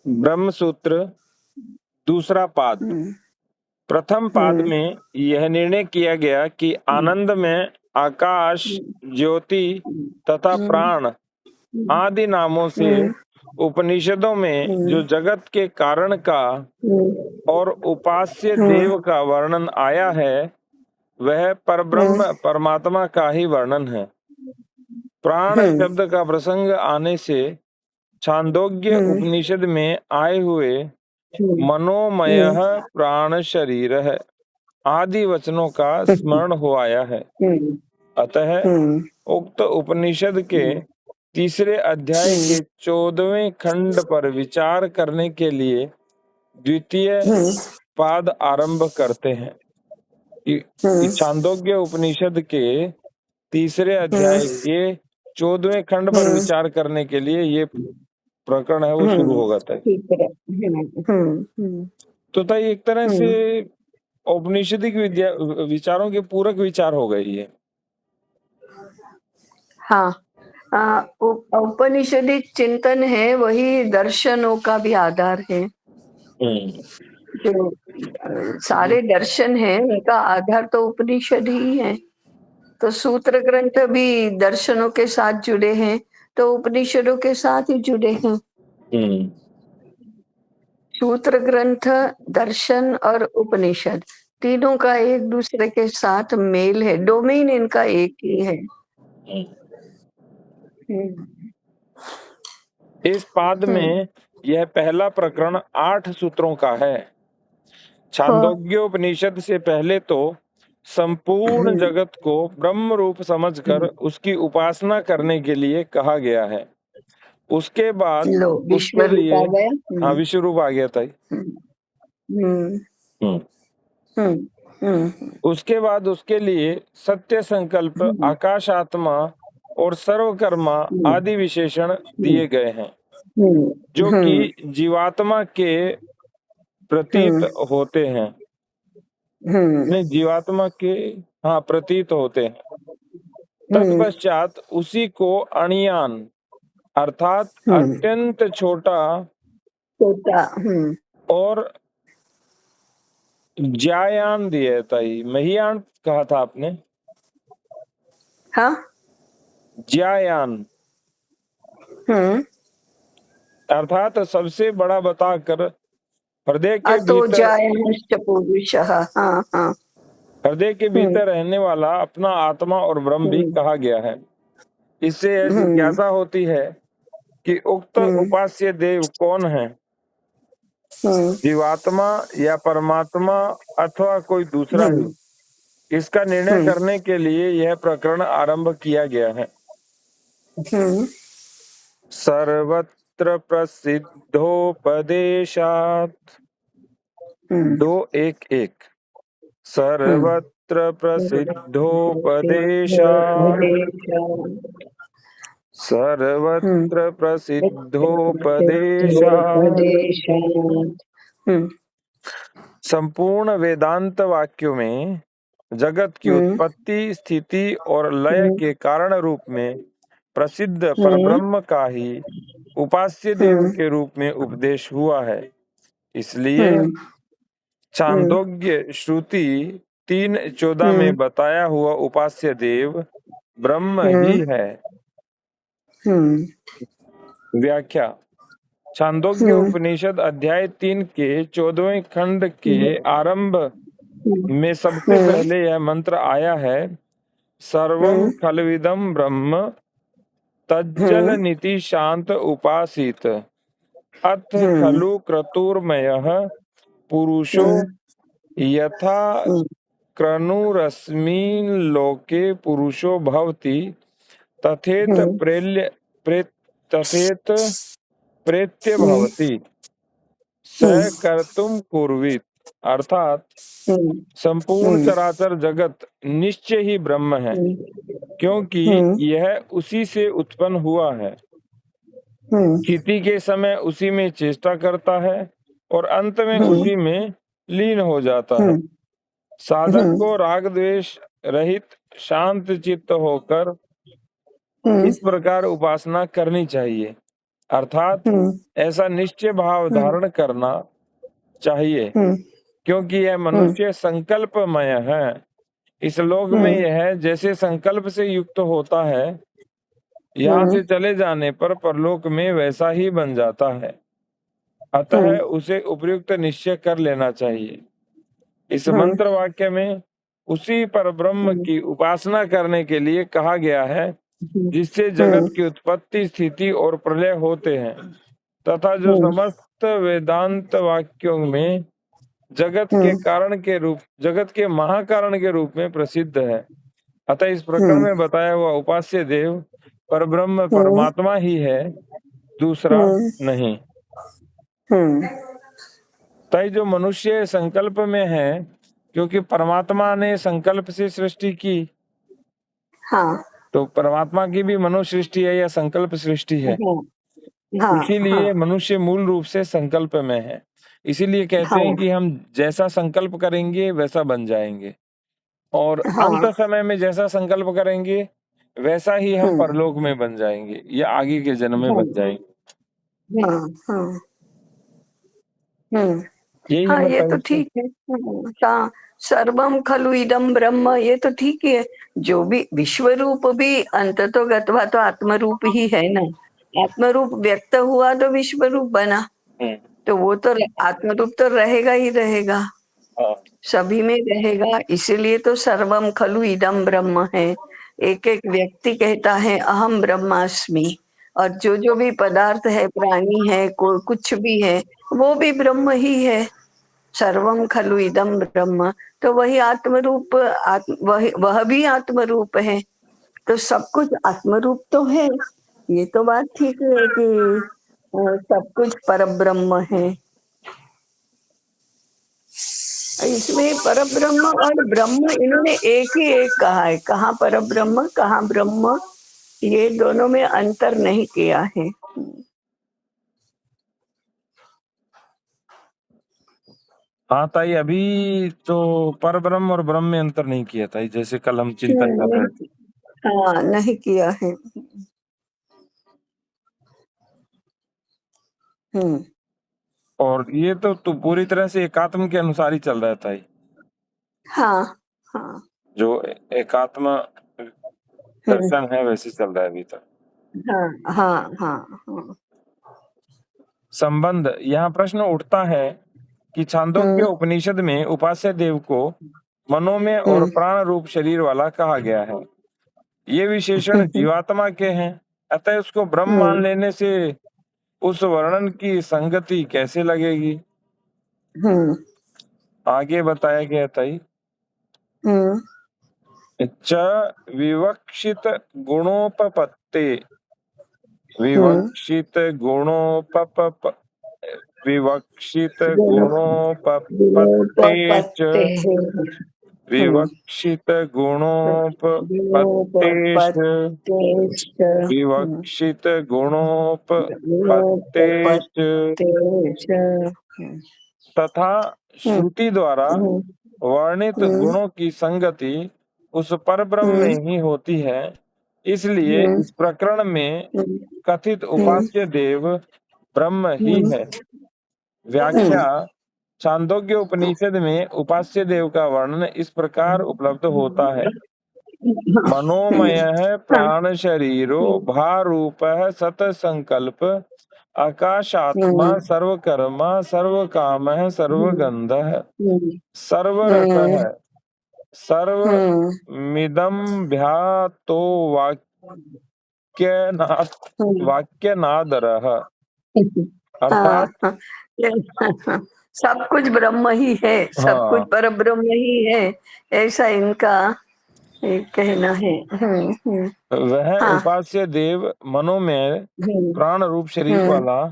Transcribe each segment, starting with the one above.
ब्रह्म सूत्र दूसरा पाद। प्रथम पाद में यह निर्णय किया गया कि आनंद में आकाश, ज्योति तथा प्राण आदि नामों से उपनिषदों में जो जगत के कारण का और उपास्य देव का वर्णन आया है, वह परब्रह्म परमात्मा का ही वर्णन है। प्राण शब्द का प्रसंग आने से छांदोग्य उपनिषद में आए हुए मनोमय प्राण शरीर है आदि वचनों का स्मरण हो आया है। अतः उक्त उपनिषद के तीसरे अध्याय के 14वें खंड पर विचार करने के लिए द्वितीय पाद आरंभ करते हैं। छांदोग्य उपनिषद के तीसरे अध्याय के 14वें खंड पर विचार करने के लिए ये प्रकरण है वो शुरू हो जाता है। तो एक तरह से औपनिषदिक विचारों के पूरक विचार हो गए ये। हाँ, औपनिषदिक चिंतन है, वही दर्शनों का भी आधार है। जो सारे दर्शन हैं उनका आधार तो उपनिषद ही है। तो सूत्र ग्रंथ भी दर्शनों के साथ जुड़े हैं, तो उपनिषदों के साथ ही जुड़े हैं। सूत्र ग्रंथ, दर्शन और उपनिषद तीनों का एक दूसरे के साथ मेल है, डोमेन इनका एक ही है। इस पाद में यह पहला प्रकरण 8 सूत्रों का है। छांदोग्योपनिषद से पहले तो संपूर्ण जगत को ब्रह्म रूप समझकर उसकी उपासना करने के लिए कहा गया है। उसके बाद उसके लिए हाँ विश्व रूप आ गया था। उसके बाद उसके लिए सत्य संकल्प, आकाश आत्मा और सर्वकर्मा आदि विशेषण दिए गए हैं, जो कि जीवात्मा के प्रतीत होते हैं। नहीं, जीवात्मा के प्रतीत होते हैं। तत्पश्चात उसी को अणियान अर्थात अत्यंत छोटा और ज्यायान दिया था। महियान कहा था आपने? ज्यायान अर्थात सबसे बड़ा बताकर हृदय के भीतर हृदय के भीतर रहने वाला अपना आत्मा और ब्रह्म भी कहा गया है। इससे यह जिज्ञासा होती है कि उक्त उपास्य देव कौन है, जीवात्मा या परमात्मा अथवा कोई दूसरा ही। इसका निर्णय करने के लिए यह प्रकरण आरंभ किया गया है। सर्वत्र प्रसिद्धोपदेशात् 2:1:1 सर्वत्र प्रसिद्धोपदेशात् सर्वत्र प्रसिद्धोपदेशात्। संपूर्ण वेदांत वाक्यों में जगत की उत्पत्ति, स्थिति और लय के कारण रूप में प्रसिद्ध परब्रह्म का ही उपास्य देव के रूप में उपदेश हुआ है। इसलिए छांदोग्य श्रुति 3:14 में बताया हुआ उपास्य देव ब्रह्म ही है। व्याख्या। छांदोग्य उपनिषद अध्याय 3 के 14वें खंड के आरंभ में सबसे पहले यह मंत्र आया है, सर्वम खलविदम ब्रह्म तज्जल नीति शांत उपासित अथ खलु क्रतुर्मयः पुरुषो यथा क्रनुरस्मिन् लोके पुरुषो भवति तथेत प्रेत्य भवति स कर्तुम कुर्वीत। अर्थात संपूर्ण चराचर जगत निश्चय ही ब्रह्म है, क्योंकि यह उसी से उत्पन्न हुआ है। स्थिति के समय उसी में चेष्टा करता है और अंत में उसी में लीन हो जाता है। साधक को राग द्वेष रहित शांत चित्त होकर इस प्रकार उपासना करनी चाहिए। अर्थात ऐसा निश्चय भाव धारण करना चाहिए, क्योंकि यह मनुष्य संकल्पमय है। इस लोक में यह जैसे संकल्प से युक्त होता है, यहाँ से चले जाने पर परलोक में वैसा ही बन जाता है। अतः उसे उपयुक्त निश्चय कर लेना चाहिए। इस मंत्र वाक्य में उसी परब्रह्म की उपासना करने के लिए कहा गया है, जिससे जगत की उत्पत्ति, स्थिति और प्रलय होते हैं, तथा जो समस्त वेदांत वाक्यों में जगत के महाकारण के रूप में प्रसिद्ध है। अतः इस प्रकरण में बताया हुआ उपास्य देव परब्रह्म परमात्मा ही है, दूसरा नहीं। तय जो मनुष्य संकल्प में है, क्योंकि परमात्मा ने संकल्प से सृष्टि की, हाँ, तो परमात्मा की भी मनुसृष्टि है या संकल्प सृष्टि है। इसीलिए मनुष्य मूल रूप से संकल्प में है। इसीलिए कहते हैं कि हम जैसा संकल्प करेंगे वैसा बन जाएंगे, और अंत समय में जैसा संकल्प करेंगे वैसा ही हम परलोक में बन जाएंगे या आगे के जन्म में बन जाएंगे। यही हाँ, हमें ये तो ठीक है। हाँ, सर्वम खलु इदम ब्रह्म, ये तो ठीक है। जो भी विश्व रूप भी अंततो गत्वा तो आत्म रूप ही है ना। आत्म रूप व्यक्त हुआ तो विश्व रूप बना, तो वो तो आत्म रूप तो रहेगा ही रहेगा, सभी में रहेगा। इसीलिए तो सर्वम खलु इदम ब्रह्म है। एक एक व्यक्ति कहता है अहम ब्रह्मास्मि, और जो जो भी पदार्थ है, प्राणी है, कोई कुछ भी है, वो भी ब्रह्म ही है। सर्वम खलु इदम ब्रह्म, तो वही आत्मरूप, वह भी आत्मरूप है। तो सब कुछ आत्मरूप तो है। ये तो बात ठीक है कि सब कुछ परब्रह्म है। इसमें परब्रह्म और ब्रह्म इन्होंने एक ही एक कहा है। कहाँ परब्रह्म, कहाँ ब्रह्म, ये दोनों में अंतर नहीं किया है। हाँ ताई, अभी तो परब्रह्म और ब्रह्म में अंतर नहीं किया ताई, जैसे कल हम चिंतन कर रहे थे। हाँ, नहीं किया है। और ये तो पूरी तरह से एकात्म के अनुसार ही चल रहा है ताई। हाँ, हाँ, जो एकात्म दर्शन है वैसे चल रहा है अभी तक। हाँ, हाँ, हाँ, हाँ। संबंध, यहाँ प्रश्न उठता है कि छांदोग्य उपनिषद में उपास्य देव को मनोमय और प्राण रूप शरीर वाला कहा गया है। ये विशेषण जीवात्मा के हैं, अतः उसको ब्रह्म मान लेने से उस वर्णन की संगति कैसे लगेगी? आगे बताया गया ताई, च विवक्षित गुणोपपत्ते, विवक्षित गुणोपप विवक्षित गुणोपपत्ते च, विवक्षित गुणोपपत्ते च, विवक्षित गुणोपपत्ते च, तथा श्रुति द्वारा वर्णित गुणों की संगति उस परब्रह्म में ही होती है। इसलिए इस प्रकरण में कथित उपास्य देव ब्रह्म ही है। व्याख्या, छांदोग्य उपनिषद में उपास्य देव का वर्णन इस प्रकार उपलब्ध होता है। मनोमय प्राण शरीरो भारूप सत संकल्प आकाशात्मा सर्वकर्मा सर्वकाम सर्वगंध सर्वरस सर्वमिदं भ्यातो वाक्यनादरः। अर्थात सब कुछ ब्रह्म ही है, सब कुछ पर ब्रह्म ही है, ऐसा इनका कहना है। वह उपास्य देव मनोमय प्राण रूप शरीर वाला,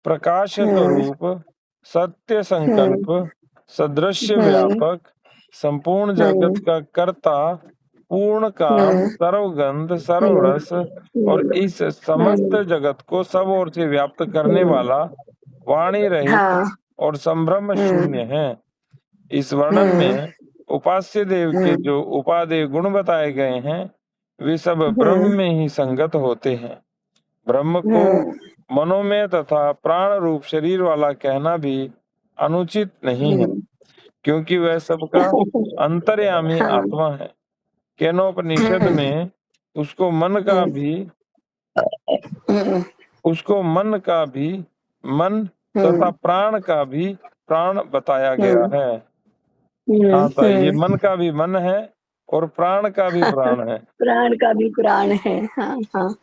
प्रकाश स्वरूप, सत्य संकल्प, सदृश्य व्यापक, संपूर्ण जगत का कर्ता, पूर्ण काम, सर्वगंध, सर्वरस और इस समस्त जगत को सब ओर से व्याप्त करने वाला, वाणी रहित और संभ्रम शून्य है। इस वर्णन में उपास्य देव के जो उपादेय गुण बताए गए हैं, वे सब ब्रह्म में ही संगत होते हैं। ब्रह्म को मनोमय तथा प्राण रूप शरीर वाला कहना भी अनुचित नहीं है, क्योंकि वह सबका अंतर्यामी आत्मा है। केनोपनिषद में उसको मन तथा प्राण का भी प्राण बताया गया है। हाँ, तो ये मन का भी मन है और प्राण का भी प्राण है। प्राण का भी प्राण है। हाँ, हाँ।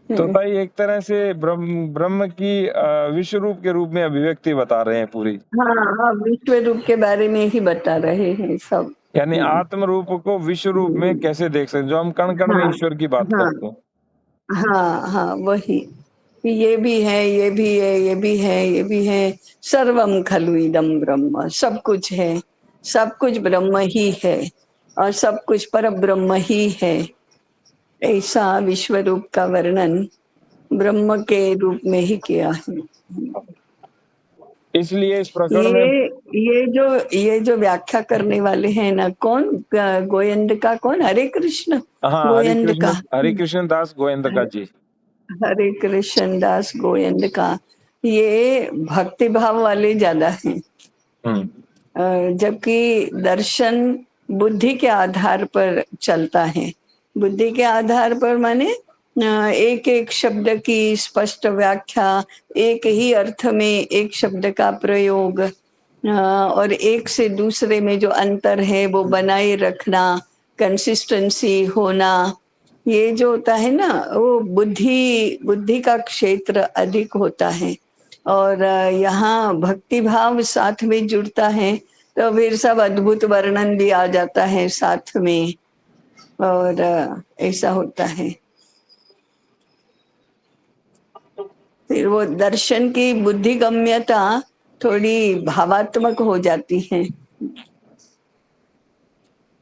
तो भाई एक तरह से ब्रह्म की विश्व रूप के रूप में अभिव्यक्ति बता रहे हैं पूरी। हाँ, विश्व रूप के बारे में ही बता रहे हैं सब। यानी आत्म रूप को विश्व रूप में कैसे देख सकते, जो हम कण कण में ईश्वर की बात करते हैं। हाँ, हाँ, वही ये भी है, ये भी है, ये भी है, ये भी है। सर्वम खलु इदम ब्रह्म, सब कुछ है, सब कुछ ब्रह्म ही है और सब कुछ पर ब्रह्म ही है। ऐसा विश्व रूप का वर्णन ब्रह्म के रूप में ही किया है। इसलिए इस प्रकरण में ये जो व्याख्या करने वाले हैं ना, कौन गोयंद का, कौन हरे कृष्ण गोयंद का, हरे कृष्ण दास गोयंद का जी, हरे कृष्ण दास गोयंद का, ये भक्ति भाव वाले ज्यादा हैं। जबकि दर्शन बुद्धि के आधार पर चलता है। बुद्धि के आधार पर माने एक एक शब्द की स्पष्ट व्याख्या, एक ही अर्थ में एक शब्द का प्रयोग और एक से दूसरे में जो अंतर है वो बनाए रखना, कंसिस्टेंसी होना, ये जो होता है ना, वो बुद्धि का क्षेत्र अधिक होता है। और यहाँ भक्ति भाव साथ में जुड़ता है तो फिर सब अद्भुत वर्णन भी आ जाता है साथ में, और ऐसा होता है। फिर वो दर्शन की बुद्धिगम्यता थोड़ी भावात्मक हो जाती है।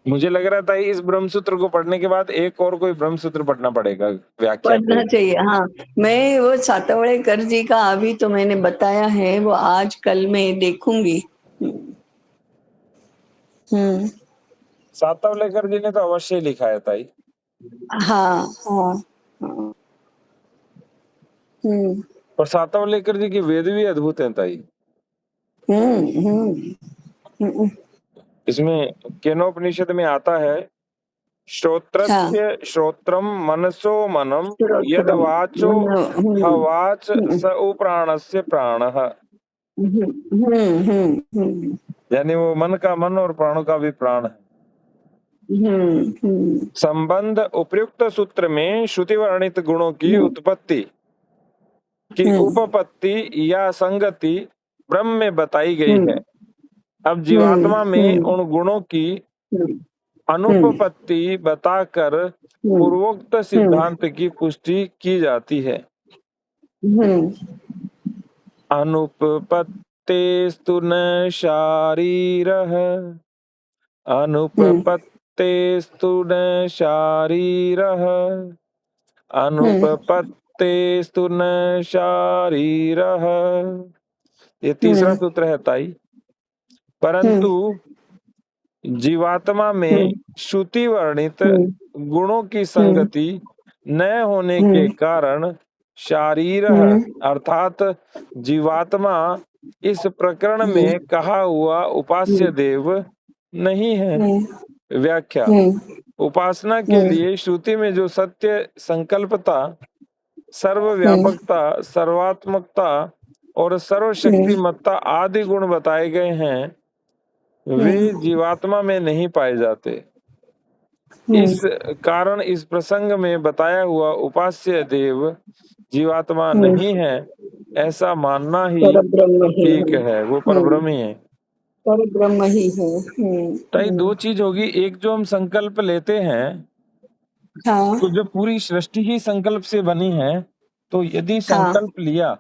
मुझे लग रहा था इस ब्रह्मसूत्र को पढ़ने के बाद एक और कोई ब्रह्मसूत्र पढ़ना पड़ेगा, व्याख्या पढ़ना चाहिए। हाँ, मैं वो सातवड़ेकर जी का अभी तो मैंने बताया है, वो आज कल में देखूंगी। सातवलेकर जी ने तो अवश्य लिखा है ताई। हाँ, हाँ, हाँ। और सातवलेकर जी की वेद भी अद्भुत है ताई। इसमें केनोपनिषद में आता है, श्रोत्रस्य श्रोत्रम मनसो मनम यद वाचो हवाच स प्राणस्य प्राणः। यानी वो मन का मन और प्राणों का भी प्राण है। संबंध उपयुक्त सूत्र में श्रुति वर्णित गुणों की उत्पत्ति की उपपत्ति या संगति ब्रह्म में बताई गई है। अब जीवात्मा में उन गुणों की अनुपपत्ति बताकर पूर्वोक्त सिद्धांत की पुष्टि की जाती है। अनुपपत्तेस्तु न शारीरः, अनुपपत्तेस्तु न शारीरः, अनुपपत्तेस्तु न शारीरः। ये तीसरा सूत्र है ताई। परंतु जीवात्मा में श्रुति वर्णित गुणों की संगति न होने के कारण शारीर अर्थात जीवात्मा इस प्रकरण में कहा हुआ उपास्य देव नहीं है। व्याख्या, उपासना के लिए श्रुति में जो सत्य संकल्पता, सर्वव्यापकता, सर्वात्मकता और सर्वशक्तिमत्ता आदि गुण बताए गए हैं, वे जीवात्मा में नहीं पाए जाते। इस कारण इस प्रसंग में बताया हुआ उपास्य देव जीवात्मा नहीं है, ऐसा मानना ही ठीक है। वो परब्रह्म ही है, परब्रह्म ही है। तो दो चीज होगी, एक जो हम संकल्प लेते हैं, तो जो पूरी सृष्टि ही संकल्प से बनी है, तो यदि संकल्प लिया,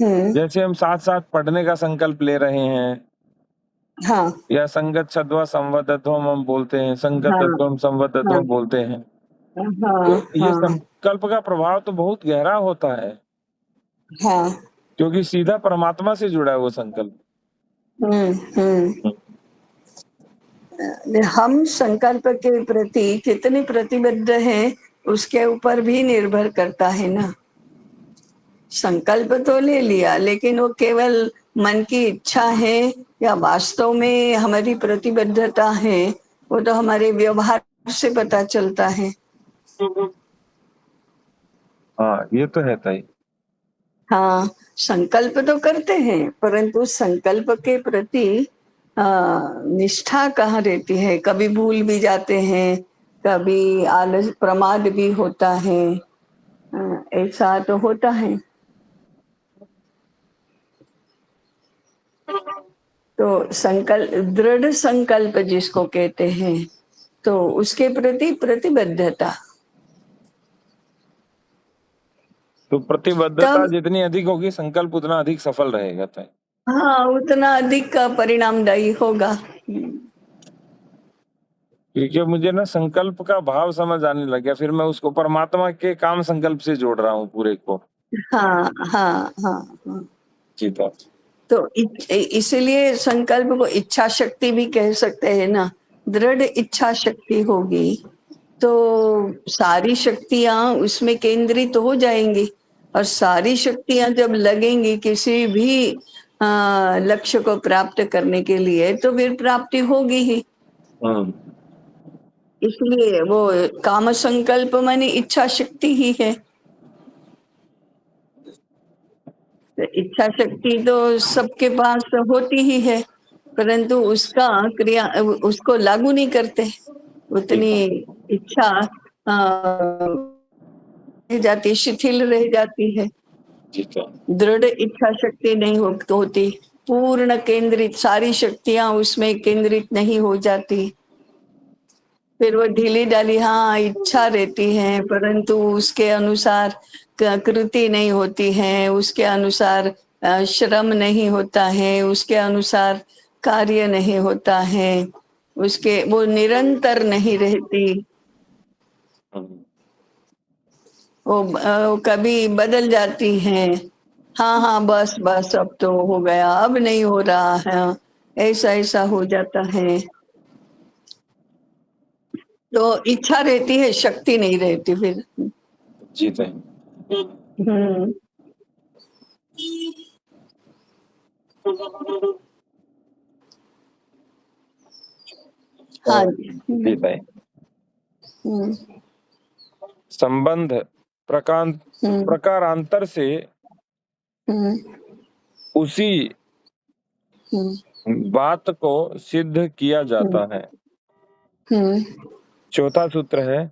जैसे हम साथ साथ पढ़ने का संकल्प ले रहे हैं, या संगत सद्वा संवदध्वम हम बोलते हैं, संगतत्वम संवदध्वम बोलते हैं, तो ये संकल्प का प्रभाव तो बहुत गहरा होता है, क्योंकि सीधा परमात्मा से जुड़ा है वो संकल्प। हम संकल्प के प्रति कितने प्रतिबद्ध हैं उसके ऊपर भी निर्भर करता है ना। संकल्प तो ले लिया, लेकिन वो केवल मन की इच्छा है या वास्तव में हमारी प्रतिबद्धता है, वो तो हमारे व्यवहार से पता चलता है। हाँ, ये तो है ताई। हाँ, संकल्प तो करते हैं, परंतु संकल्प के प्रति निष्ठा कहाँ रहती है? कभी भूल भी जाते हैं, कभी आलस प्रमाद भी होता है। ऐसा तो होता है। तो दृढ़ संकल्प जिसको कहते हैं, तो उसके प्रति प्रतिबद्धता, तो प्रतिबद्धता तब जितनी अधिक होगी, संकल्प उतना अधिक सफल रहेगा ताई। हाँ, उतना अधिक का परिणामदायी होगा। क्योंकि मुझे ना संकल्प का भाव समझ आने लग गया, फिर मैं उसको परमात्मा के काम संकल्प से जोड़ रहा हूँ पूरे को। हाँ, हाँ, हाँ, हाँ। जी ताई। तो इसीलिए संकल्प को इच्छा शक्ति भी कह सकते हैं ना। दृढ़ इच्छा शक्ति होगी तो सारी शक्तियां उसमें केंद्रित हो जाएंगी, और सारी शक्तियां जब लगेंगी किसी भी लक्ष्य को प्राप्त करने के लिए, तो फिर प्राप्ति होगी ही। हम्म। इसलिए वो काम संकल्प माने इच्छा शक्ति ही है। तो इच्छा शक्ति तो सबके पास होती ही है, परंतु उसका क्रिया उसको लागू नहीं करते। जी उतनी ताई। इच्छा रह जाती, शिथिल रह जाती है। जी ताई। दृढ़ इच्छा शक्ति नहीं होती, पूर्ण केंद्रित सारी शक्तियां उसमें केंद्रित नहीं हो जाती। फिर वो ढीली ढाली हाँ इच्छा रहती है, परंतु उसके अनुसार कृति नहीं होती है, उसके अनुसार श्रम नहीं होता है, उसके अनुसार कार्य नहीं होता है, उसके वो निरंतर नहीं रहती। हम्म। वो कभी बदल जाती हैं। हाँ, हाँ, बस, बस अब तो हो गया, अब नहीं हो रहा है, ऐसा-ऐसा हो जाता है। तो इच्छा रहती है, शक्ति नहीं रहती फिर। जी ताई। हुँ। हाँ और जी। जी ताई। हुँ, संबंध हुँ, प्रकारांतर से हुँ, उसी हुँ, बात को सिद्ध किया हुँ, जाता है। हुँ, चौथा सूत्र है,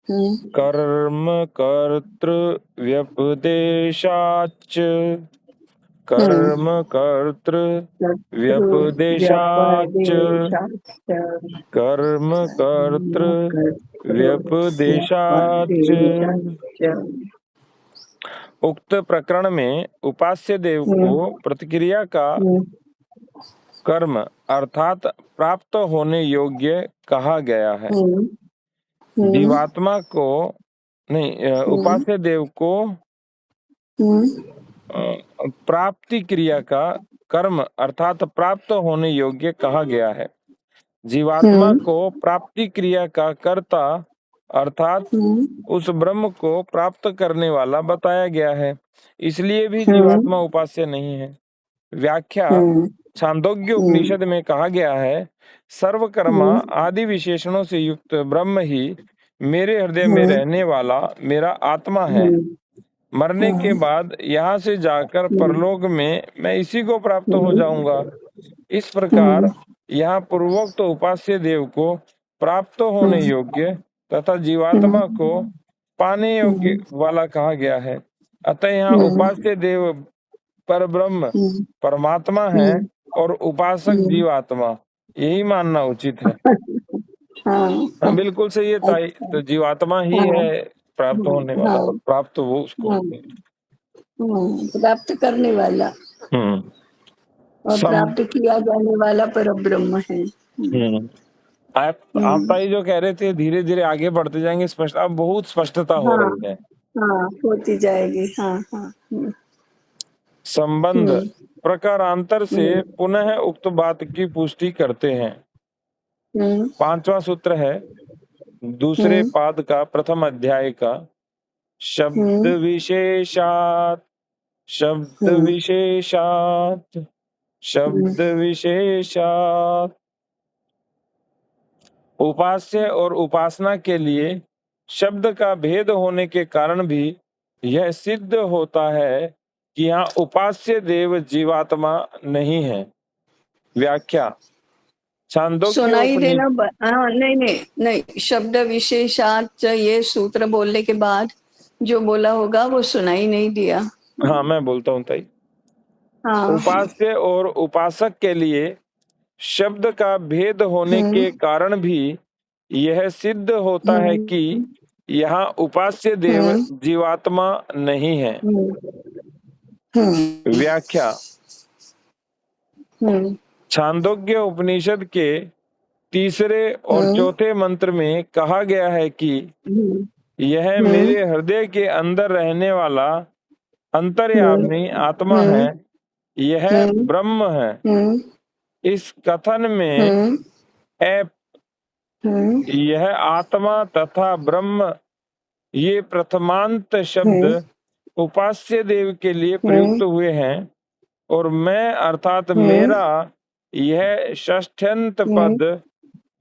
हुँ, कर्म कर्तृ व्यपदेशाच्च। कर्म हुँ। कर्तृ शत्रु व्यपदेशाच्च। व्यपदेशाच्च कर्म कर्तृ व्यपदेशाच्च। व्यपदेशाच्च। उक्त प्रकरण में उपास्य देव को हुँ, प्रतिक्रिया का हुँ, कर्म अर्थात प्राप्त होने योग्य कहा गया है। हुँ, हुँ, जीवात्मा को नहीं, हुँ, उपास्य देव को हुँ, प्राप्ति क्रिया का कर्म अर्थात प्राप्त होने योग्य कहा गया है। जीवात्मा हुँ, को प्राप्ति क्रिया का कर्ता अर्थात हुँ, उस ब्रह्म को प्राप्त करने वाला बताया गया है, इसलिए भी हुँ, जीवात्मा उपास्य नहीं है। व्याख्या, हुँ, छांदोग्य हुँ, उपनिषद में कहा गया है, सर्वकर्मा हुँ, आदि विशेषणों से युक्त ब्रह्म ही मेरे हृदय में हुँ, रहने वाला मेरा आत्मा है। हुँ, मरने के हुँ, बाद यहाँ से जाकर परलोक में मैं इसी को प्राप्त हो हुँ, जाऊंगा। इस प्रकार हुँ, यहाँ पूर्वोक्त उपास्य देव को प्राप्त होने हुँ, योग्य तथा हुँ, जीवात्मा को पाने योग्य हुँ, वाला कहा गया है। अतः यहाँ हुँ, उपास्य देव पर ब्रह्म हुँ, परमात्मा है हुँ, और उपासक हुँ। जीवात्मा, यही मानना उचित है। हाँ, हाँ, हाँ, बिल्कुल सही है ताई। अच्छा, तो जीवात्मा ही हाँ, है प्राप्त होने हाँ, वाला, और प्राप्त वो उसको हाँ, होते हैं। प्राप्त करने वाला हम्म। और सम प्राप्त किया जाने वाला परब्रह्म है। हम्म। आप हम्म, ताई जो कह रहे थे धीरे धीरे आगे बढ़ते जाएंगे, स्पष्ट अब बहुत स्पष्टता हो हाँ, रही है। हाँ, होती जाएगी। हाँ, हाँ। संबंध हम्म, प्रकारांतर से हम्म, पुनः उक्त बात की पुष्टि करते हैं। हम्म, पांचवा सूत्र है, दूसरे हम्म, पाद का प्रथम अध्याय का शब्द विशेषात, शब्द विशेषात, शब्द विशेषात। उपास्य और उपासना के लिए शब्द का भेद होने के कारण भी यह सिद्ध होता है कि यहाँ उपास्य देव जीवात्मा नहीं है। व्याख्या, छांदोग्य सुनाई देना उपनिषद। हाँ, नहीं नहीं नहीं, शब्द विशेषात ये सूत्र बोलने के बाद जो बोला होगा वो सुनाई नहीं दिया। हाँ, मैं बोलता हूँ ताई। हाँ। उपास्य और उपासक के लिए शब्द का भेद होने के कारण भी यह सिद्ध होता है कि यहाँ उपास्य देव जीवात्मा नहीं है। व्याख्या, छांदोग्य उपनिषद के तीसरे और चौथे मंत्र में कहा गया है कि यह मेरे हृदय के अंदर रहने वाला अंतर्यामी आत्मा है, यह ब्रह्म है। इस कथन में यह आत्मा तथा ब्रह्म ये प्रथमांत शब्द उपास्य देव के लिए प्रयुक्त हुए हैं और मैं अर्थात मेरा यह षष्ठ्यंत पद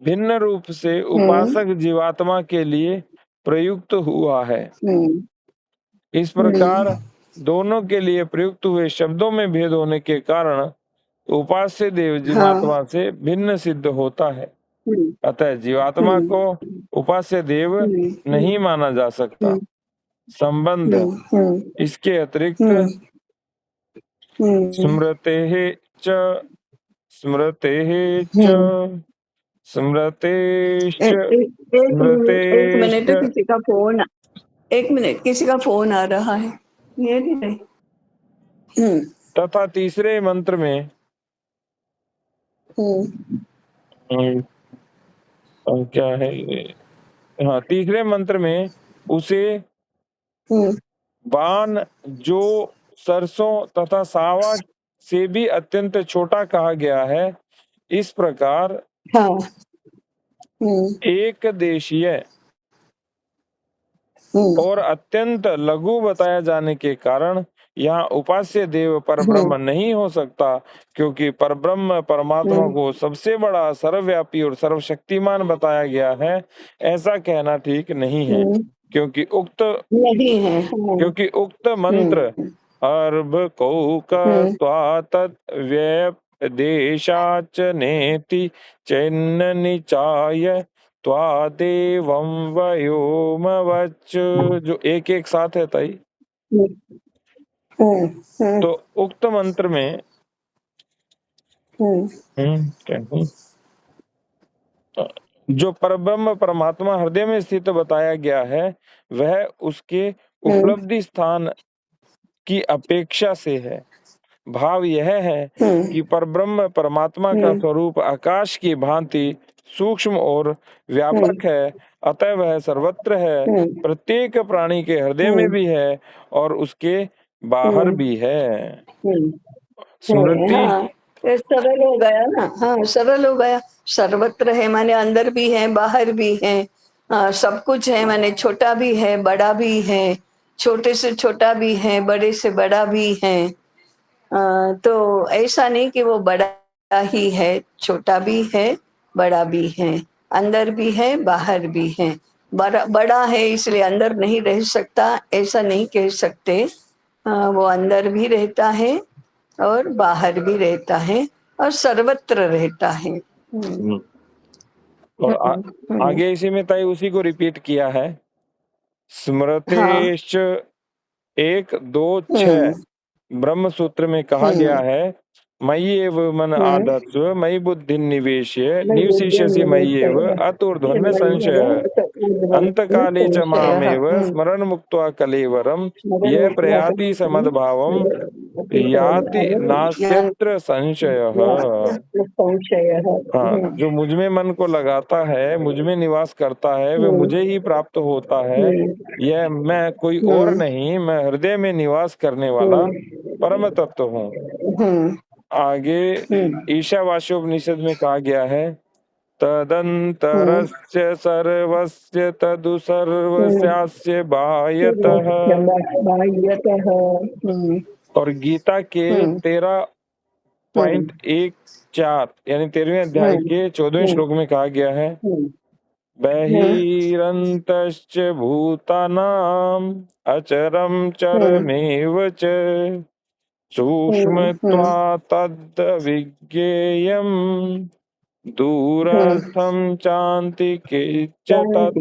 भिन्न रूप से उपासक जीवात्मा के लिए प्रयुक्त हुआ है। इस प्रकार दोनों के लिए प्रयुक्त हुए शब्दों में भेद होने के कारण उपास्य देव जीवात्मा से भिन्न सिद्ध होता है। अतः जीवात्मा को उपास्य देव नहीं माना जा सकता। संबंध, इसके अतिरिक्त स्मृतेः च, स्मृतेः च, स्मृतेश्च, एक मिनट, स्मृतेश्च। किसी का फोन, एक मिनट, किसी का फोन आ रहा है। ये नहीं। तथा तीसरे मंत्र में क्या है ये? हाँ, तीसरे मंत्र में उसे बाण जो सरसों तथा सावा से भी अत्यंत छोटा कहा गया है। इस प्रकार एक देशीय और अत्यंत लघु बताया जाने के कारण यहाँ उपास्य देव परब्रह्म नहीं हो सकता, क्योंकि परब्रह्म परमात्मा को सबसे बड़ा, सर्वव्यापी और सर्वशक्तिमान बताया गया है। ऐसा कहना ठीक नहीं है, क्योंकि उक्त मंत्र अर्भ कौक देशाच नेति चैन्न निचाय त्वादेवं वयोमवच, जो एक एक साथ है ताई। तो उक्त मंत्र में जो परब्रह्म परमात्मा हृदय में स्थित बताया गया है, वह उसके उपलब्धि स्थान की अपेक्षा से है। भाव यह है कि परब्रह्म परमात्मा का स्वरूप आकाश की भांति सूक्ष्म और व्यापक है, अतः वह सर्वत्र है, प्रत्येक प्राणी के हृदय में भी है और उसके बाहर भी है। स्मृति, ये सरल हो गया ना। हाँ, सरल हो गया। सर्वत्र है माने अंदर भी है, बाहर भी है, सब कुछ है माने छोटा भी है, बड़ा भी है, छोटे से छोटा भी है, बड़े से बड़ा भी है। तो ऐसा नहीं कि वो बड़ा ही है, छोटा भी है, बड़ा भी है, अंदर भी है, बाहर भी है। बड़ा है इसलिए अंदर नहीं रह सकता, ऐसा नहीं कह सकते। वो अंदर भी रहता है और बाहर भी रहता है और सर्वत्र रहता है। और आगे इसी में ताई उसी को रिपीट किया है। स्मृतेश्च 1, 2, 6 ब्रह्म सूत्र में कहा गया है, मयि एव मन आदत्स्व मयि बुद्धि निवेश्य निवसिष्यसि मयि एव अतुर्ध्वन्न संशयः अंतकाले च मामेव स्मरण मुक्त्वा कलेवरम यह प्रयाति समद्भावम याति नास्त्यत्र संशयः। हाँ, जो मुझ में मन को लगाता है, मुझ में निवास करता है, वह मुझे ही प्राप्त होता है। यह मैं कोई और नहीं, मैं हृदय में निवास करने वाला परम तत्व हूँ। आगे ईशावास्योपनिषद में कहा गया है, तदंतरस्य सर्वस्य तदु सर्वस्यास्य बाह्यतः। बाह्यतः। और गीता के 13.14 यानी 13वें अध्याय के 14वें श्लोक में कहा गया है, बहिरन्तश्च भूतानाम् अचरं चरमेव च सूक्ष्मत्वात् तद्विज्ञेयम् दूरस्थं चान्तिके च तत्।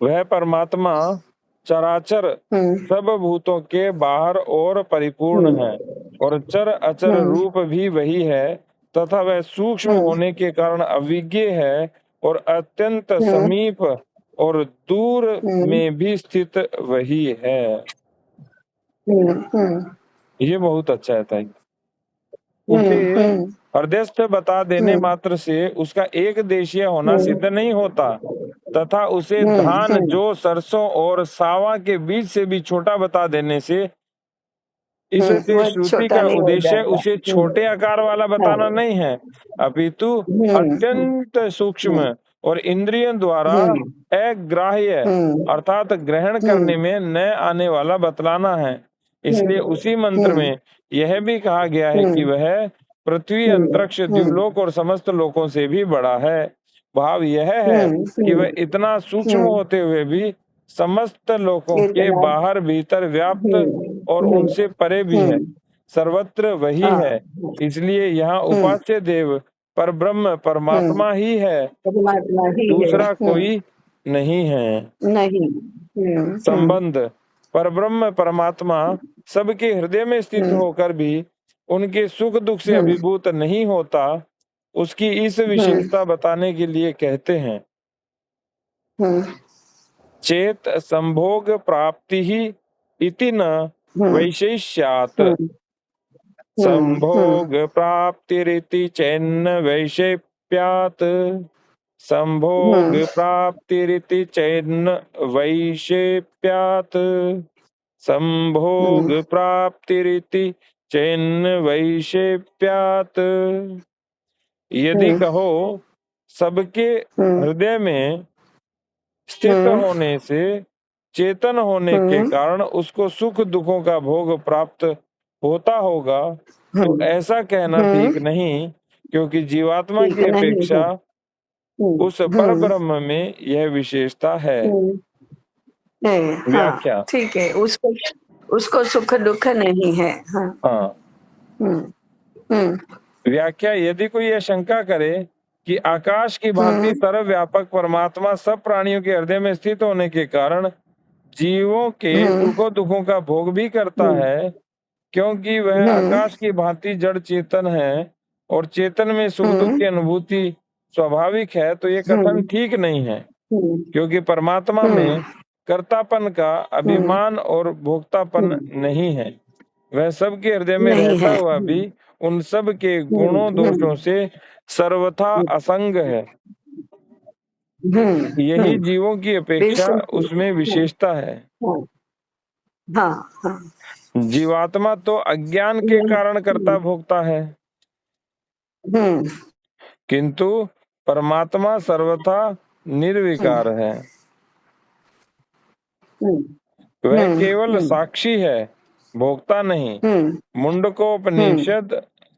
वह परमात्मा चराचर सब भूतों के बाहर और परिपूर्ण है और चर अचर रूप भी वही है तथा वह सूक्ष्म होने के कारण अविज्ञेय है और अत्यंत समीप और दूर में भी स्थित वही है। ये बहुत अच्छा है ताई। उसे हृदयस्थ बता देने मात्र से उसका एक देशीय होना सिद्ध नहीं होता तथा उसे धान जो सरसों और सावा के बीज से भी छोटा बता देने से इससे श्रुति का उद्देश्य उसे छोटे आकार वाला बताना नहीं है, अपितु अत्यंत सूक्ष्म और इंद्रियों द्वारा अग्राह्य अर्थात ग्रहण करने में न आने वाला बतलाना है। इसलिए उसी मंत्र में यह भी कहा गया है कि वह पृथ्वी अंतरिक्ष द्युलोक और समस्त लोकों से भी बड़ा है। भाव यह है कि वह इतना सूक्ष्म होते हुए भी समस्त लोकों के बाहर भीतर व्याप्त और उनसे परे भी है, सर्वत्र वही है। इसलिए यहाँ उपास्य देव पर ब्रह्म परमात्मा ही है, दूसरा कोई नहीं है। संबंध परब्रह्म परमात्मा सबके हृदय में स्थित होकर भी उनके सुख दुख से अभिभूत नहीं होता, उसकी इस विशेषता बताने के लिए कहते हैं, चेत संभोग प्राप्ति ही इति न वैशेष्यात्। संभोग प्राप्तिरिति चैन्न वैशेप्यात्। संभोग प्राप्तिरिति चैन्न वैशेप्यात्। संभोग प्राप्तिरिति चैन्न वैशेप्यात्। यदि कहो सबके हृदय में स्थित होने से चेतन होने के कारण उसको सुख दुखों का भोग प्राप्त होता होगा, तो ऐसा कहना ठीक नहीं, क्योंकि जीवात्मा की अपेक्षा उस पर ब्रह्म में यह विशेषता है। व्याख्या ठीक है, उसको सुख दुख नहीं है। हाँ। व्याख्या यदि कोई यह शंका करे कि आकाश की भांति सर्वव्यापक परमात्मा सब प्राणियों के हृदय में स्थित होने के कारण जीवों के सुखों दुखों का भोग भी करता है, क्योंकि वह आकाश की भांति जड़ चेतन है और चेतन में सुख दुख की अनुभूति स्वाभाविक है, तो ये कथन ठीक नहीं है, क्योंकि परमात्मा में कर्तापन का अभिमान और भोक्तापन नहीं है। वह सबके हृदय में रहता हुआ भी उन सब के गुणों दोषों से सर्वथा असंग है। यही जीवों की अपेक्षा उसमें विशेषता है। जीवात्मा तो अज्ञान के कारण कर्ता भोक्ता है, किंतु परमात्मा सर्वथा निर्विकार है। वह केवल साक्षी है, भोक्ता नहीं। मुंडकोपनिषद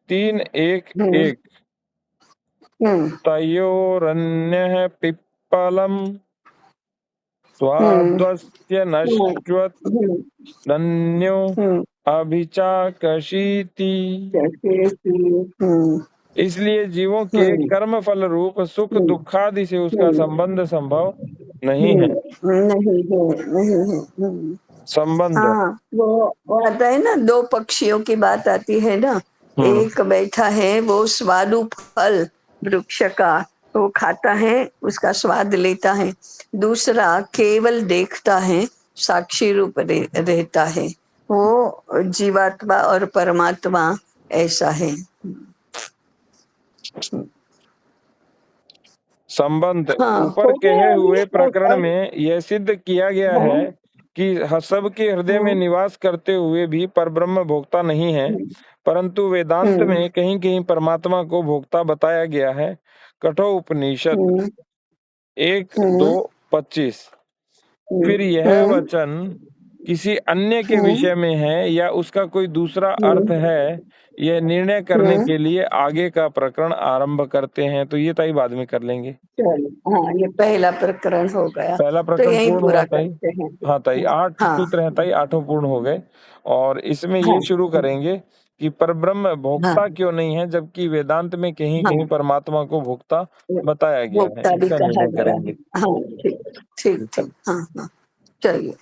3:1-1। तयोरन्यः पिप्पलम् स्वाद्वस्य नश्वत् नन्यो अभिचाकशीति। इसलिए जीवों के कर्म फल रूप सुख दुखादि से उसका संबंध संभव नहीं है। संबंध वो आता है ना, दो पक्षियों की बात आती है ना, एक बैठा है वो स्वादु फल वृक्ष का वो खाता है, उसका स्वाद लेता है, दूसरा केवल देखता है, साक्षी रूप रहता है। वो जीवात्मा और परमात्मा ऐसा है। संबंध ऊपर कहे हुए प्रकरण में यह सिद्ध किया गया है कि सबके हृदय में निवास करते हुए भी परब्रह्म भोक्ता नहीं है, परंतु वेदांत में कहीं कहीं परमात्मा को भोक्ता बताया गया है। कठोपनिषद 1:2-25। फिर यह वचन किसी अन्य के विषय में है या उसका कोई दूसरा अर्थ है, यह निर्णय करने के लिए आगे का प्रकरण आरंभ करते हैं। तो ये ताई बाद में कर लेंगे। चलो, हाँ, ये पहला प्रकरण हो गया, पहला तो प्रकरण यही पूर्ण पूरा हुआ ताई। करते हैं। हाँ ताई, 8 हाँ, सूत्र हैं ताई, 8 पूर्ण हो गए। और इसमें ये हाँ, शुरू करेंगे कि परब्रह्म हाँ, भोक्ता क्यों नहीं है, जबकि वेदांत में कहीं हाँ, कहीं परमात्मा को भोक्ता बताया गया है। भोक्ता भी इसका कहा निर्णय गया करेंगे। है। हाँ, ठीक, ठीक, ठीक, हाँ, हाँ, चलिए।